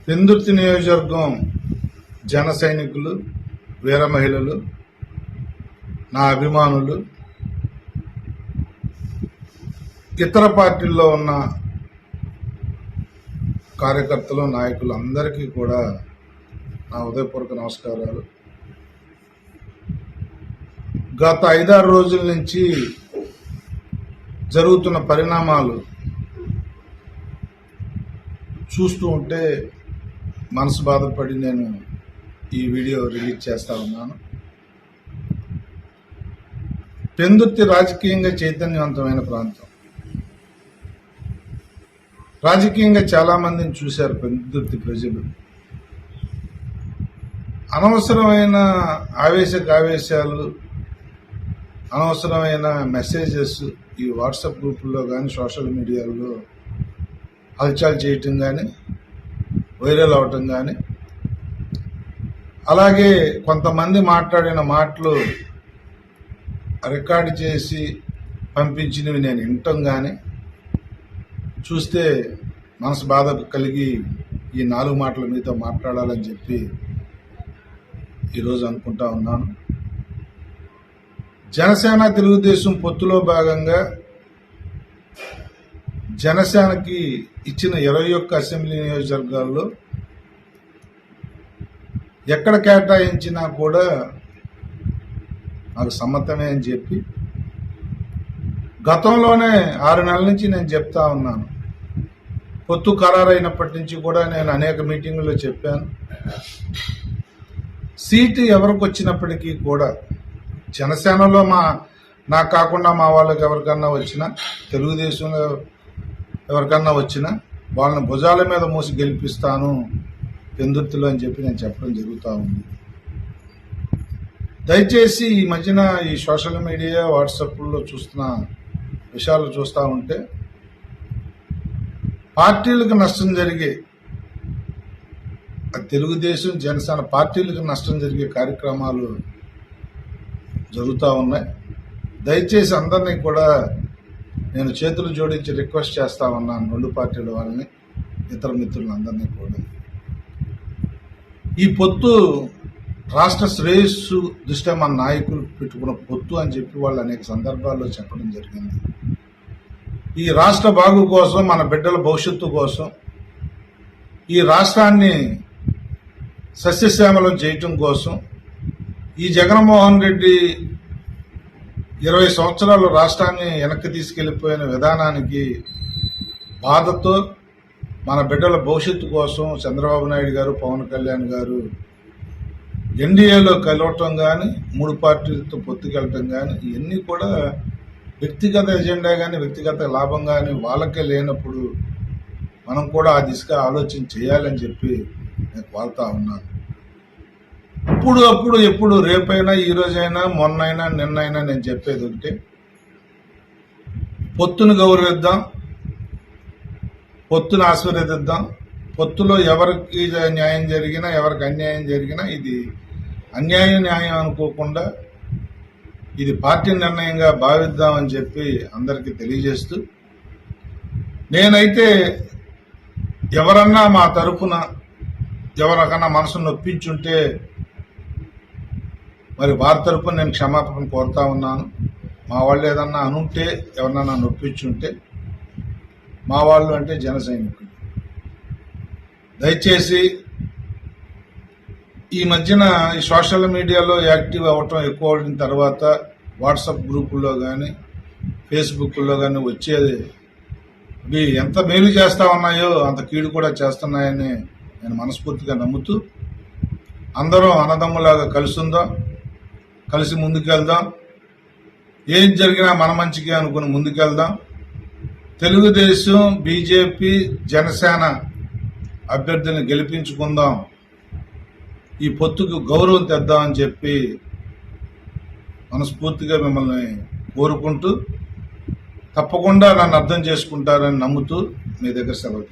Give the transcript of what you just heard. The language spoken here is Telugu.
పెందుర్తి నియోజకవర్గం జన సైనికులు, వీర మహిళలు, నా అభిమానులు, ఇతర పార్టీల్లో ఉన్న కార్యకర్తలు, నాయకులు అందరికీ కూడా నా హృదయపూర్వక నమస్కారాలు. గత 5-6 రోజుల నుంచి జరుగుతున్న పరిణామాలు చూస్తూ ఉంటే మనసు బాధపడి నేను ఈ వీడియో రిలీజ్ చేస్తా ఉన్నాను. పెందుర్తి రాజకీయంగా చైతన్యవంతమైన ప్రాంతం. రాజకీయంగా చాలా మందిని చూశారు పెందుర్తి ప్రజలు. అనవసరమైన ఆవేశాలు, అనవసరమైన మెసేజెస్ ఈ వాట్సాప్ గ్రూపుల్లో కానీ సోషల్ మీడియాలో హల్చల్ చేయటం కానీ, వైరల్ అవటం కానీ, అలాగే కొంతమంది మాట్లాడిన మాటలు రికార్డు చేసి పంపించినవి నేను వినటం కానీ చూస్తే మనసు బాధ కలిగి ఈ 4 మాటలు మీతో మాట్లాడాలని చెప్పి ఈరోజు అనుకుంటా ఉన్నాను. జనసేన తెలుగుదేశం పొత్తులో భాగంగా జనసేనకి ఇచ్చిన 21 అసెంబ్లీ నియోజకవర్గాల్లో ఎక్కడ కేటాయించినా కూడా నాకు సమ్మతమే అని చెప్పి గతంలోనే 6 నెలల నుంచి నేను చెప్తా ఉన్నాను. పొత్తు ఖరారైనప్పటి నుంచి కూడా నేను అనేక మీటింగుల్లో చెప్పాను. సీటు ఎవరికి వచ్చినప్పటికీ కూడా జనసేనలో నాకు కాకుండా మా వాళ్ళకి ఎవరికన్నా వచ్చినా, తెలుగుదేశంలో ఎవరికన్నా వచ్చినా వాళ్ళని భుజాల మీద మూసి గెలిపిస్తాను పెందుర్తిలో అని చెప్పి నేను చెప్పడం జరుగుతూ ఉంది. దయచేసి ఈ మధ్యన ఈ సోషల్ మీడియా, వాట్సాప్లో చూస్తున్న విషయాలు చూస్తూ ఉంటే పార్టీలకు నష్టం జరిగే, తెలుగుదేశం జనసేన పార్టీలకు నష్టం జరిగే కార్యక్రమాలు జరుగుతూ ఉన్నాయి. దయచేసి అందరినీ కూడా నేను చేతులు జోడించి రిక్వెస్ట్ చేస్తా ఉన్నాను, 2 పార్టీల వాళ్ళని, ఇతర మిత్రులందరినీ కూడా. ఈ పొత్తు రాష్ట్ర శ్రేయస్సు దృష్ట్యా మన నాయకులు పెట్టుకున్న పొత్తు అని చెప్పి వాళ్ళు అనేక సందర్భాల్లో చెప్పడం జరిగింది. ఈ రాష్ట్ర బాగు కోసం, మన బిడ్డల భవిష్యత్తు కోసం, ఈ రాష్ట్రాన్ని సస్యశ్యామలం చేయటం కోసం, ఈ జగన్మోహన్ రెడ్డి 20 సంవత్సరాలు రాష్ట్రాన్ని వెనక్కి తీసుకెళ్లిపోయిన విధానానికి బాధతో మన బిడ్డల భవిష్యత్తు కోసం చంద్రబాబు నాయుడు గారు, పవన్ కళ్యాణ్ గారు ఎన్డీఏలో కలవటం కానీ, 3 పార్టీలతో పొత్తుకెళ్ళటం కానీ, ఇవన్నీ కూడా వ్యక్తిగత ఎజెండా కానీ, వ్యక్తిగత లాభం కానీ వాళ్ళకే లేనప్పుడు మనం కూడా ఆ దిశగా ఆలోచన చేయాలని చెప్పి నేను కోరుతా ఉన్నాను. అప్పుడు ఎప్పుడు రేపైనా, ఈ రోజైనా, మొన్నైనా, నిన్నైనా నేను చెప్పేది ఉంటే పొత్తును గౌరవిద్దాం, పొత్తును ఆశీర్వదిద్దాం. పొత్తులో ఎవరికి న్యాయం జరిగినా, ఎవరికి అన్యాయం జరిగినా ఇది న్యాయం అనుకోకుండా ఇది పార్టీ నిర్ణయంగా భావిద్దామని చెప్పి అందరికీ తెలియజేస్తూ, నేనైతే ఎవరన్నా మా తరపున ఎవరికన్నా మనసును నొప్పించుంటే మరి వారి తరపున నేను క్షమాపణ కోరుతా ఉన్నాను. మా వాళ్ళు ఏదన్నా అనుంటే, ఎవరన్నా నొప్పించుంటే, మా వాళ్ళు అంటే జన సైనికులు. దయచేసి ఈ మధ్యన ఈ సోషల్ మీడియాలో యాక్టివ్ అవ్వటం ఎక్కువ అయిన తర్వాత వాట్సాప్ గ్రూపుల్లో కానీ, ఫేస్బుక్లో కానీ వచ్చేది ఇవి ఎంత మేలు చేస్తా ఉన్నాయో అంత కీడు కూడా చేస్తున్నాయని నేను మనస్ఫూర్తిగా నమ్ముతూ, అందరం అన్నదమ్ములాగా కలిసిందాం, కలిసి ముందుకెళ్దాం. ఏం జరిగినా మన మంచిగా అనుకుని ముందుకెళ్దాం. తెలుగుదేశం, బీజేపీ, జనసేన అభ్యర్థులను గెలిపించుకుందాం. ఈ పొత్తుకు గౌరవం తెద్దామని చెప్పి మనస్ఫూర్తిగా మిమ్మల్ని కోరుకుంటూ, తప్పకుండా నన్ను అర్థం చేసుకుంటారని నమ్ముతూ మీ దగ్గర సెలవు.